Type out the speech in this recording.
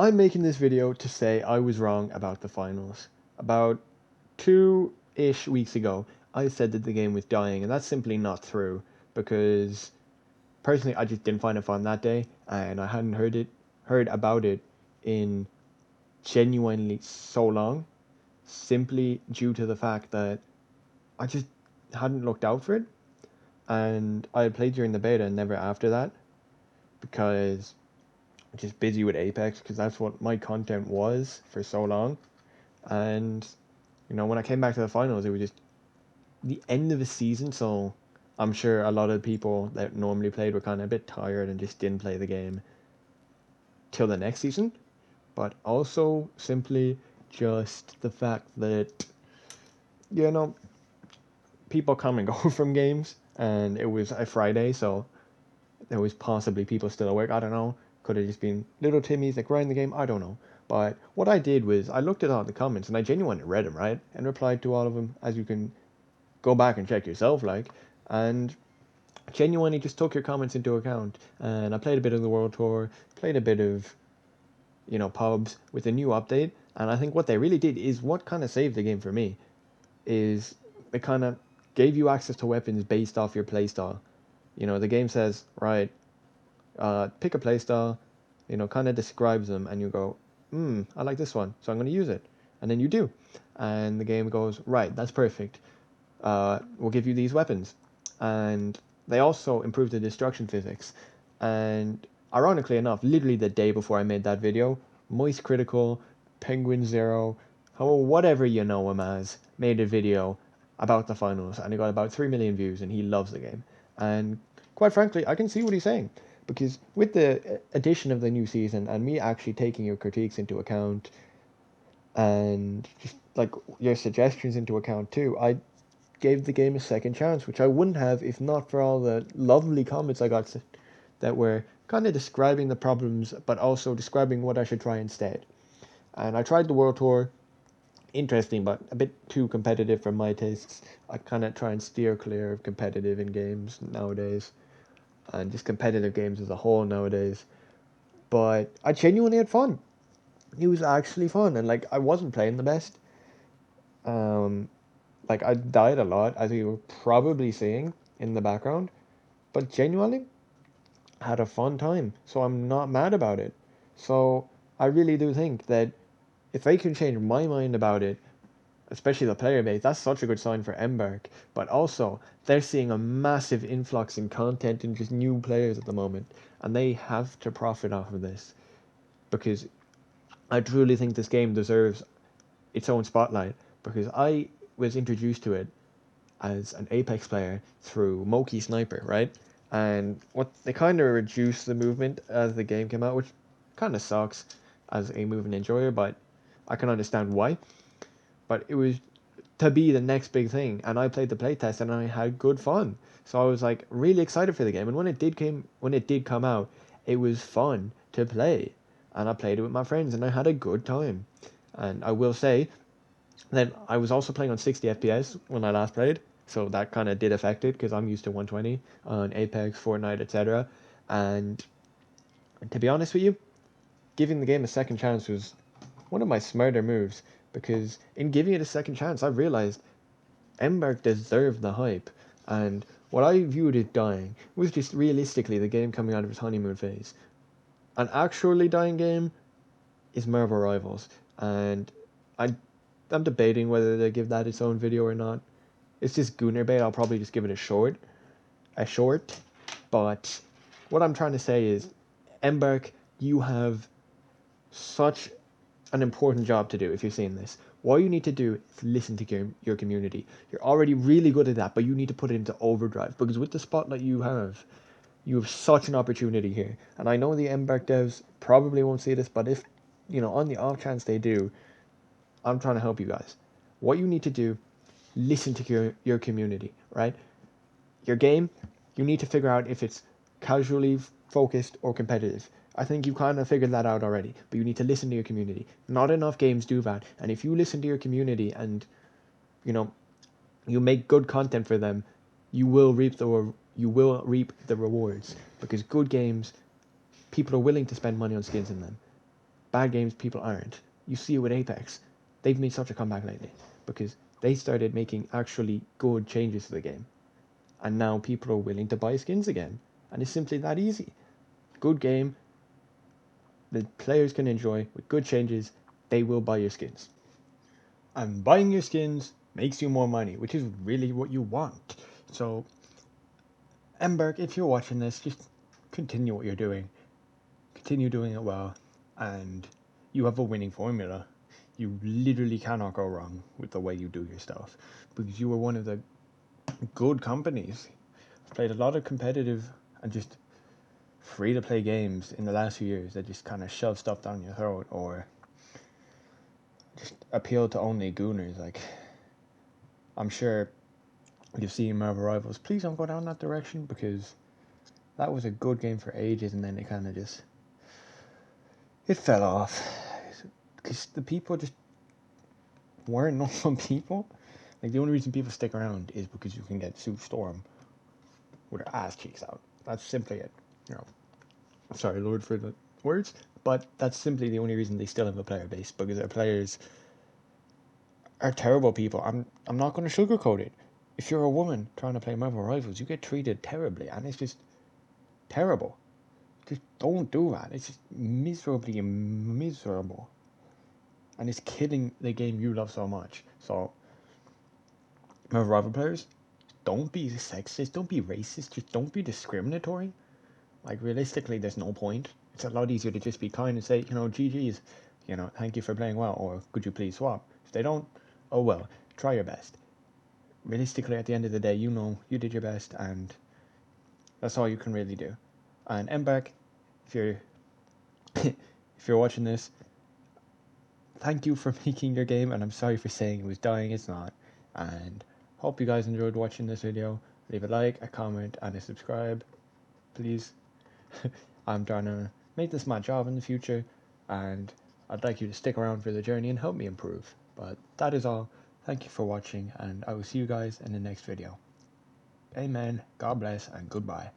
I'm making this video to say I was wrong about the finals. About 2-ish weeks ago, I said that the game was dying, and that's simply not true because personally I just didn't find it fun that day, and I hadn't heard about it in genuinely so long, simply due to the fact that I just hadn't looked out for it, and I had played during the beta and never after that because I'm just busy with Apex because that's what my content was for so long. And when I came back to the finals, it was just the end of the season, so I'm sure a lot of people that normally played were kind of a bit tired and just didn't play the game till the next season. But also simply just the fact that you know people come and go from games, and it was a Friday, so there was possibly people still awake. I don't know. Could have just been little Timmys that grind the game. I don't know. But what I did was I looked at all the comments and I genuinely read them, right, and replied to all of them, as you can go back and check yourself, and genuinely just took your comments into account. And I played a bit of the World Tour, played a bit of pubs with a new update, and I think what they really did is what kind of saved the game for me is it kind of gave you access to weapons based off your playstyle. The game says, right, pick a playstyle, kind of describes them, and you go, I like this one, so I'm going to use it. And then you do. And the game goes, right, that's perfect. We'll give you these weapons. And they also improved the destruction physics. And ironically enough, literally the day before I made that video, Moist Critical, Penguin Zero, whatever you know him as, made a video about the finals, and it got about 3 million views, and he loves the game. And quite frankly, I can see what he's saying, because with the addition of the new season and me actually taking your critiques into account and just like your suggestions into account too, I gave the game a second chance, which I wouldn't have if not for all the lovely comments I got that were kind of describing the problems, but also describing what I should try instead. And I tried the World Tour, interesting, but a bit too competitive for my tastes. I kind of try and steer clear of competitive in games nowadays, and just competitive games as a whole nowadays. But I genuinely had fun. It was actually fun, and I wasn't playing the best. Um, I died a lot, as you were probably seeing in the background, but genuinely had a fun time, so I'm not mad about it. So I really do think that if they can change my mind about it, especially the player base, that's such a good sign for Embark. But also, they're seeing a massive influx in content and just new players at the moment, and they have to profit off of this because I truly think this game deserves its own spotlight because I was introduced to it as an Apex player through Moki Sniper, right? And what they kind of reduced the movement as the game came out, which kind of sucks as a movement enjoyer, but I can understand why. But it was to be the next big thing, and I played the playtest and I had good fun. So I was really excited for the game, and when it did come out, it was fun to play, and I played it with my friends, and I had a good time. And I will say that I was also playing on 60 FPS when I last played, so that kind of did affect it because I'm used to 120 on Apex, Fortnite, etc. And to be honest with you, giving the game a second chance was one of my smarter moves because in giving it a second chance, I realized Embark deserved the hype, and what I viewed it dying was just realistically the game coming out of its honeymoon phase. An actually dying game is Marvel Rivals, and I, I'm debating whether to give that its own video or not. It's just Gooner bait. I'll probably just give it a short. But what I'm trying to say is, Embark, you have such an important job to do if you're seeing this. What you need to do is listen to your community. You're already really good at that, but you need to put it into overdrive because with the spotlight you have such an opportunity here. And I know the Embark devs probably won't see this, but if, on the off chance they do, I'm trying to help you guys. What you need to do, listen to your community, right? Your game, you need to figure out if it's casually focused or competitive. I think you kind of figured that out already, but you need to listen to your community. Not enough games do that, and if you listen to your community and you know you make good content for them, you will reap the rewards because good games, people are willing to spend money on skins in them. bad games people aren't. You see it with Apex. They've made such a comeback lately because they started making actually good changes to the game. And now people are willing to buy skins again. And it's simply that easy. Good game, the players can enjoy with good changes, they will buy your skins. And buying your skins makes you more money, which is really what you want. So, Emberg, if you're watching this, just continue what you're doing. Continue doing it well, and you have a winning formula. You literally cannot go wrong with the way you do your stuff because you are one of the good companies. I've played a lot of competitive and just free to play games in the last few years that just kind of shove stuff down your throat or just appeal to only gooners. Like, I'm sure you've seen Marvel Rivals. Please don't go down that direction because that was a good game for ages and then it kind of just it fell off because the people just weren't normal people. Like, the only reason people stick around is because you can get Sue Storm with her ass cheeks out. That's simply it. You know, sorry, Lord, for the words, but that's simply the only reason they still have a player base because their players are terrible people. I'm not going to sugarcoat it. If you're a woman trying to play Marvel Rivals, you get treated terribly, and it's just terrible. Just don't do that. It's just miserably miserable, and it's killing the game you love so much. So, Marvel Rival players, don't be sexist, don't be racist, just don't be discriminatory. Like, realistically, there's no point. It's a lot easier to just be kind and say, you know, GG's, you know, thank you for playing well, or could you please swap? If they don't, oh well, try your best. Realistically, at the end of the day, you know, you did your best, and that's all you can really do. And Mbak, if you're if you're watching this, thank you for making your game, and I'm sorry for saying it was dying. It's not. And hope you guys enjoyed watching this video. Leave a like, a comment, and a subscribe, please. I'm trying to make this my job in the future, and I'd like you to stick around for the journey and help me improve. But that is all. Thank you for watching, and I will see you guys in the next video. Amen, God bless, and goodbye.